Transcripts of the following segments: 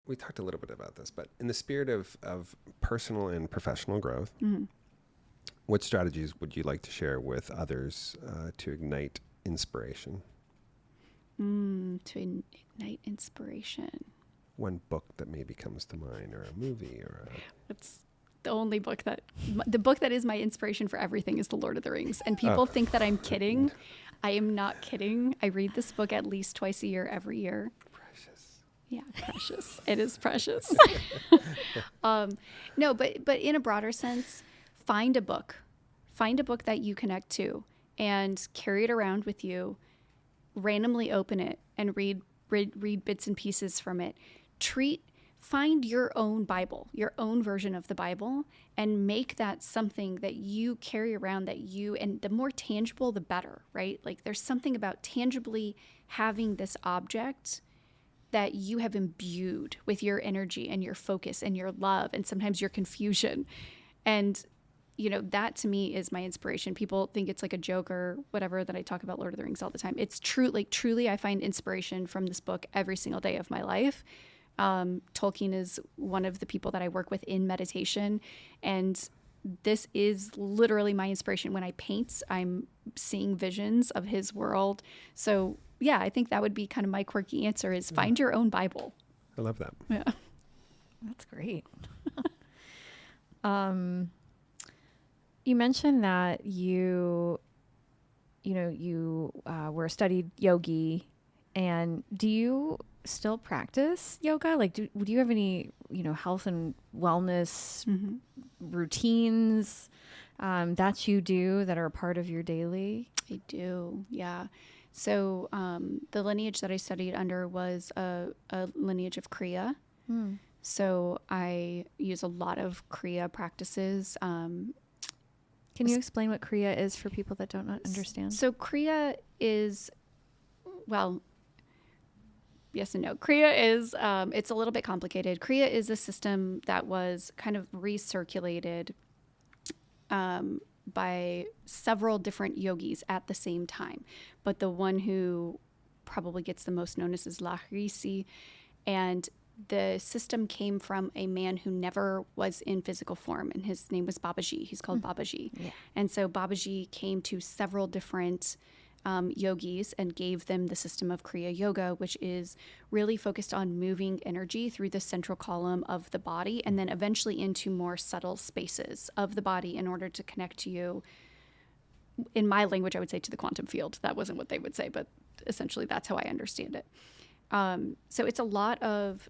we talked a little bit about this, but in the spirit of personal and professional growth, what strategies would you like to share with others to ignite inspiration? To ignite inspiration. One book that maybe comes to mind, or a movie, or It's the only book the book that is my inspiration for everything is The Lord of the Rings. And people think that I'm kidding. I am not kidding. I read this book at least twice a year, every year. Precious. Yeah, precious. It is precious. No, but in a broader sense, find a book. Find a book that you connect to and carry it around with you. Randomly open it and read bits and pieces from it. Find your own Bible, your own version of the Bible, and make that something that you carry around, and the more tangible, the better, right? Like there's something about tangibly having this object that you have imbued with your energy and your focus and your love and sometimes your confusion. And, that to me is my inspiration. People think it's like a joke or whatever that I talk about Lord of the Rings all the time. It's true. Like truly, I find inspiration from this book every single day of my life. Tolkien is one of the people that I work with in meditation. And this is literally my inspiration. When I paint, I'm seeing visions of his world. So yeah, I think that would be kind of my quirky answer is find your own Bible. I love that. Yeah. That's great. You mentioned that you were a studied yogi, and do you still practice yoga? Like, do you have any, health and wellness routines that you do that are a part of your daily? I do. Yeah. So the lineage that I studied under was a lineage of Kriya. So I use a lot of Kriya practices. Can you explain what Kriya is for people that don't understand? So Kriya is, well, yes and no. Kriya is, it's a little bit complicated. Kriya is a system that was kind of recirculated by several different yogis at the same time. But the one who probably gets the most notice is Lahrisi. And the system came from a man who never was in physical form, and his name was Babaji. He's called Babaji. Yeah. And so Babaji came to several different yogis and gave them the system of Kriya Yoga, which is really focused on moving energy through the central column of the body and then eventually into more subtle spaces of the body in order to connect you. In my language, I would say to the quantum field. That wasn't what they would say, but essentially that's how I understand it. So it's a lot of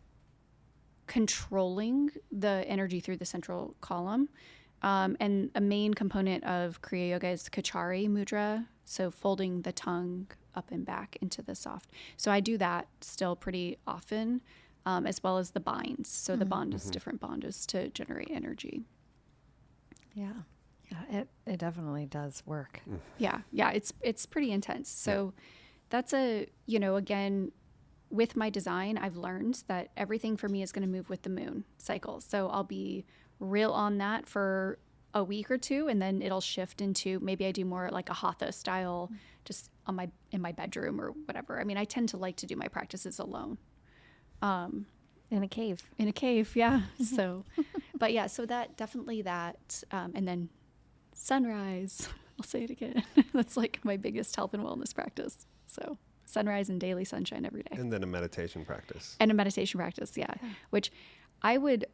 controlling the energy through the central column. And a main component of Kriya Yoga is Kachari Mudra, so folding the tongue up and back into the soft. So I do that still pretty often, as well as the binds. So the bond is different bonds to generate energy. Yeah. It definitely does work. Yeah, it's pretty intense. So that's again, with my design, I've learned that everything for me is going to move with the moon cycle. So I'll be real on that for a week or two, and then it'll shift into maybe I do more like a hatha style, just in my bedroom or whatever. I mean, I tend to like to do my practices alone. In a cave. In a cave, yeah. So, but yeah, so that definitely that, and then sunrise. I'll say it again. That's like my biggest health and wellness practice. So sunrise and daily sunshine every day. And then a meditation practice. And a meditation practice, yeah. Which I would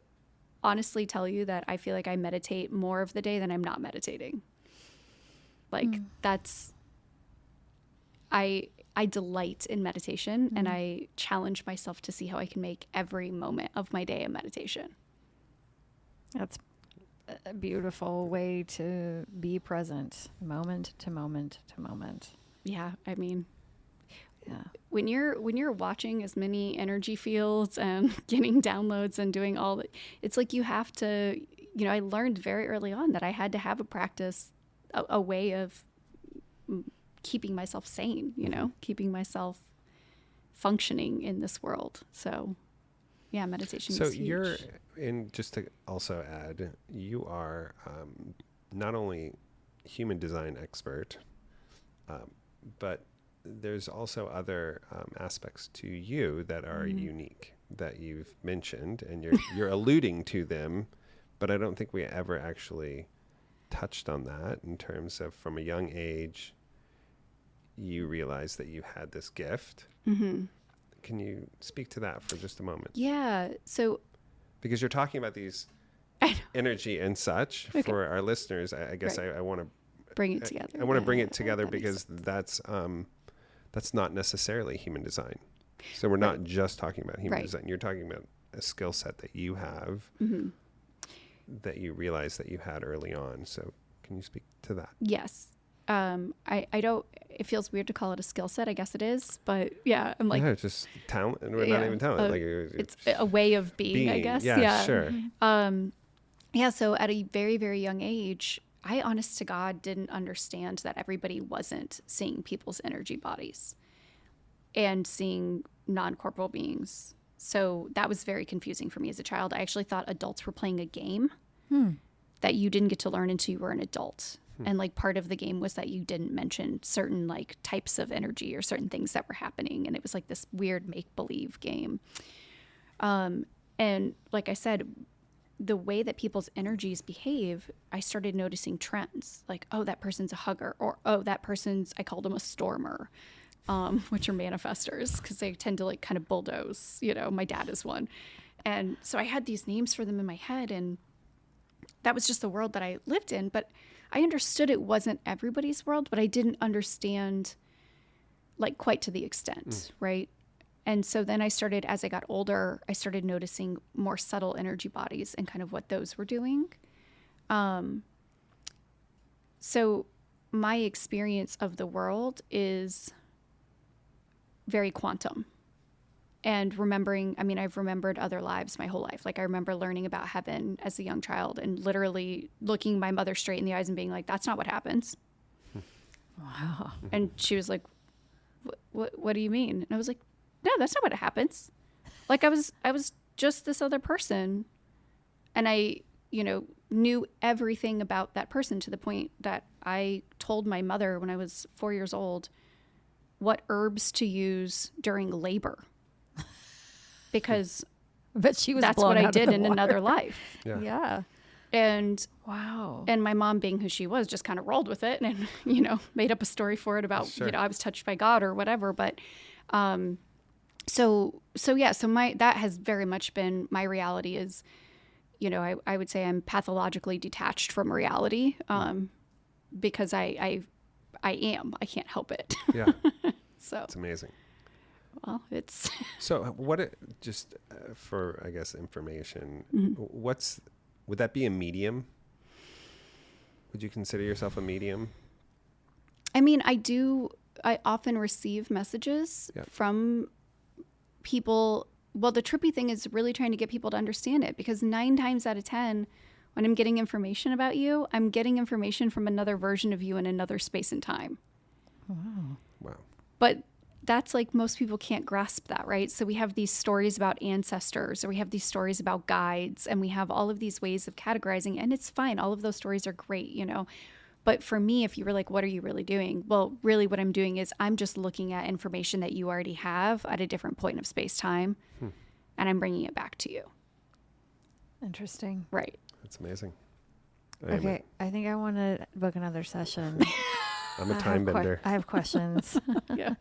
honestly tell you that I feel like I meditate more of the day than I'm not meditating. Like that's, I delight in meditation and I challenge myself to see how I can make every moment of my day a meditation. That's a beautiful way to be present, moment to moment to moment. Yeah, I mean, yeah. When you're watching as many energy fields and getting downloads and doing all that, it's like you have to, I learned very early on that I had to have a practice, a way of keeping myself sane, keeping myself functioning in this world. So yeah, meditation is huge. And just to also add, you are not only human design expert, but there's also other aspects to you that are unique. that you've mentioned, and you're alluding to them, but I don't think we ever actually touched on that in terms of, from a young age, you realized that you had this gift. Mm-hmm. Can you speak to that for just a moment? Yeah. So, because you're talking about these energy and such. Okay. For our listeners, I guess Right. I want to bring it together. I want to bring Yeah, it together that makes because sense. that's not necessarily human design. So we're not just talking about human design. You're talking about a skill set that you have Mm-hmm. that you realize that you had early on. So can you speak to that? Yes. I don't, it feels weird to call it a skill set. I guess it is, but yeah, I'm like, Yeah, it's just talent. And we're not even talent. it's a way of being, I guess. Yeah, sure. Yeah. So at a very, very young age, I honest to God didn't understand that everybody wasn't seeing people's energy bodies and seeing non-corporal beings. So that was very confusing for me as a child. I actually thought adults were playing a game that you didn't get to learn until you were an adult. And like part of the game was that you didn't mention certain like types of energy or certain things that were happening. And it was like this weird make-believe game. And like I said, the way that people's energies behave, I started noticing trends. Like, oh, that person's a hugger, or oh, that person's, I called them a stormer, which are manifestors because they tend to like kind of bulldoze. You know, my dad is one. And so I had these names for them in my head, and that was just the world that I lived in. But I understood it wasn't everybody's world, but I didn't understand like quite to the extent, right? And so then I started, as I got older, I started noticing more subtle energy bodies and kind of what those were doing. So my experience of the world is very quantum. And remembering, I mean, I've remembered other lives my whole life. Like I remember learning about heaven as a young child and literally looking my mother straight in the eyes and being like, that's not what happens. Wow. And she was like, what do you mean? And I was like, no, that's not what happens. Like I was just this other person. And I, knew everything about that person to the point that I told my mother when I was 4 years old what herbs to use during labor. Because But she was that's blown what I out of did the in water. another life. Yeah. And Wow. and my mom, being who she was, just kind of rolled with it and, made up a story for it about, Sure. I was touched by God or whatever. But so that has very much been my reality is, I would say I'm pathologically detached from reality because I am. I can't help it. Yeah. So, It's amazing. well, it's... So just for, I guess, information, would that be a medium? Would you consider yourself a medium? I mean, I often receive messages from people. Well, the trippy thing is really trying to get people to understand it, because 9 times out of 10, when I'm getting information about you, I'm getting information from another version of you in another space and time. Wow. But that's like, most people can't grasp that, right? So we have these stories about ancestors, or we have these stories about guides, and we have all of these ways of categorizing, and it's fine. All of those stories are great, But for me, if you were like, what are you really doing? Well, really what I'm doing is I'm just looking at information that you already have at a different point of space-time, and I'm bringing it back to you. Interesting. Right. That's amazing. Okay. I think I want to book another session. I'm a time bender. I have questions. Yeah.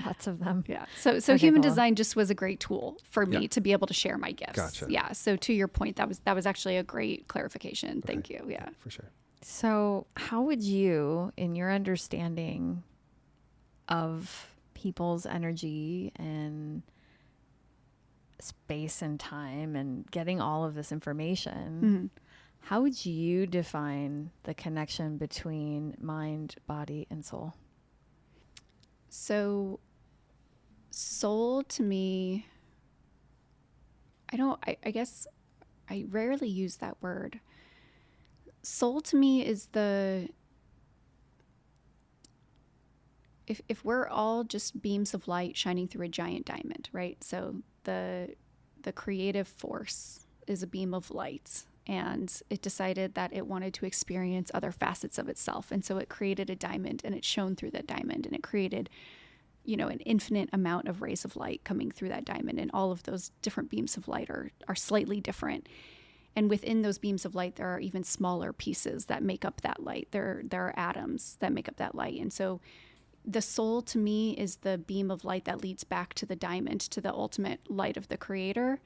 Lots of them. Yeah. So Okay, human cool. design just was a great tool for me Yeah. to be able to share my gifts. Gotcha. Yeah. So to your point, that was actually a great clarification. Thank you. Yeah. For sure. So how would you, in your understanding of people's energy and space and time and getting all of this information, how would you define the connection between mind, body, and soul? So soul to me, I guess I rarely use that word. Soul to me is if we're all just beams of light shining through a giant diamond, right? So the creative force is a beam of light, and it decided that it wanted to experience other facets of itself. And so it created a diamond, and it shone through that diamond, and it created an infinite amount of rays of light coming through that diamond, and all of those different beams of light are slightly different. And within those beams of light, there are even smaller pieces that make up that light. There are atoms that make up that light. And so the soul to me is the beam of light that leads back to the diamond, to the ultimate light of the creator.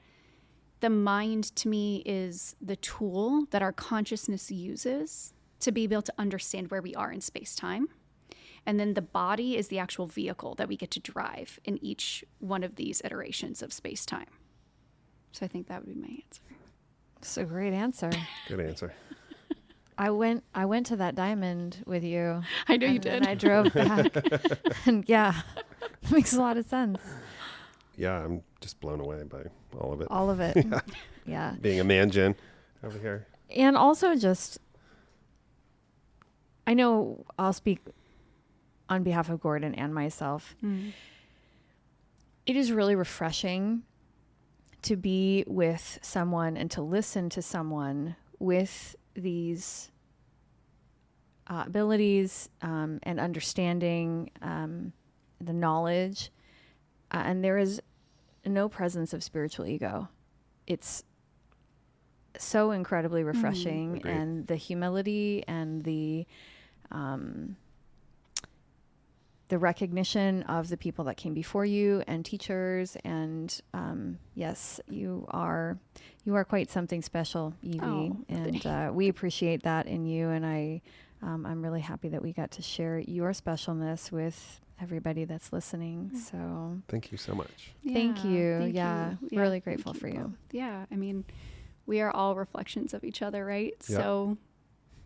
The mind to me is the tool that our consciousness uses to be able to understand where we are in space-time. And then the body is the actual vehicle that we get to drive in each one of these iterations of space-time. So I think that would be my answer. It's a great answer. Good answer. I went to that diamond with you. I know you and did. then I drove back. And yeah, makes a lot of sense. Yeah, I'm just blown away by all of it. All of it. Yeah. Being a man, Jen, over here. And also just, I know I'll speak on behalf of Gordon and myself. It is really refreshing to be with someone and to listen to someone with these abilities and understanding, the knowledge. And there is no presence of spiritual ego. It's so incredibly refreshing. Agreed. And the humility and the recognition of the people that came before you and teachers. And yes, you are quite something special, Yve. Oh, and we appreciate that in you. And I'm really happy that we got to share your specialness with everybody that's listening. So Thank you so much. thank you. Thank Yeah, you. really grateful for you. both. Yeah, I mean, we are all reflections of each other, right? Yep. So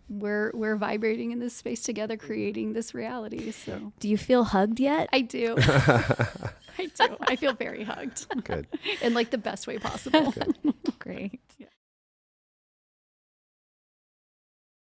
we're vibrating in this space together, creating this reality. So Do you feel hugged yet? I do. I do. I feel very hugged Good. in like the best way possible. Great.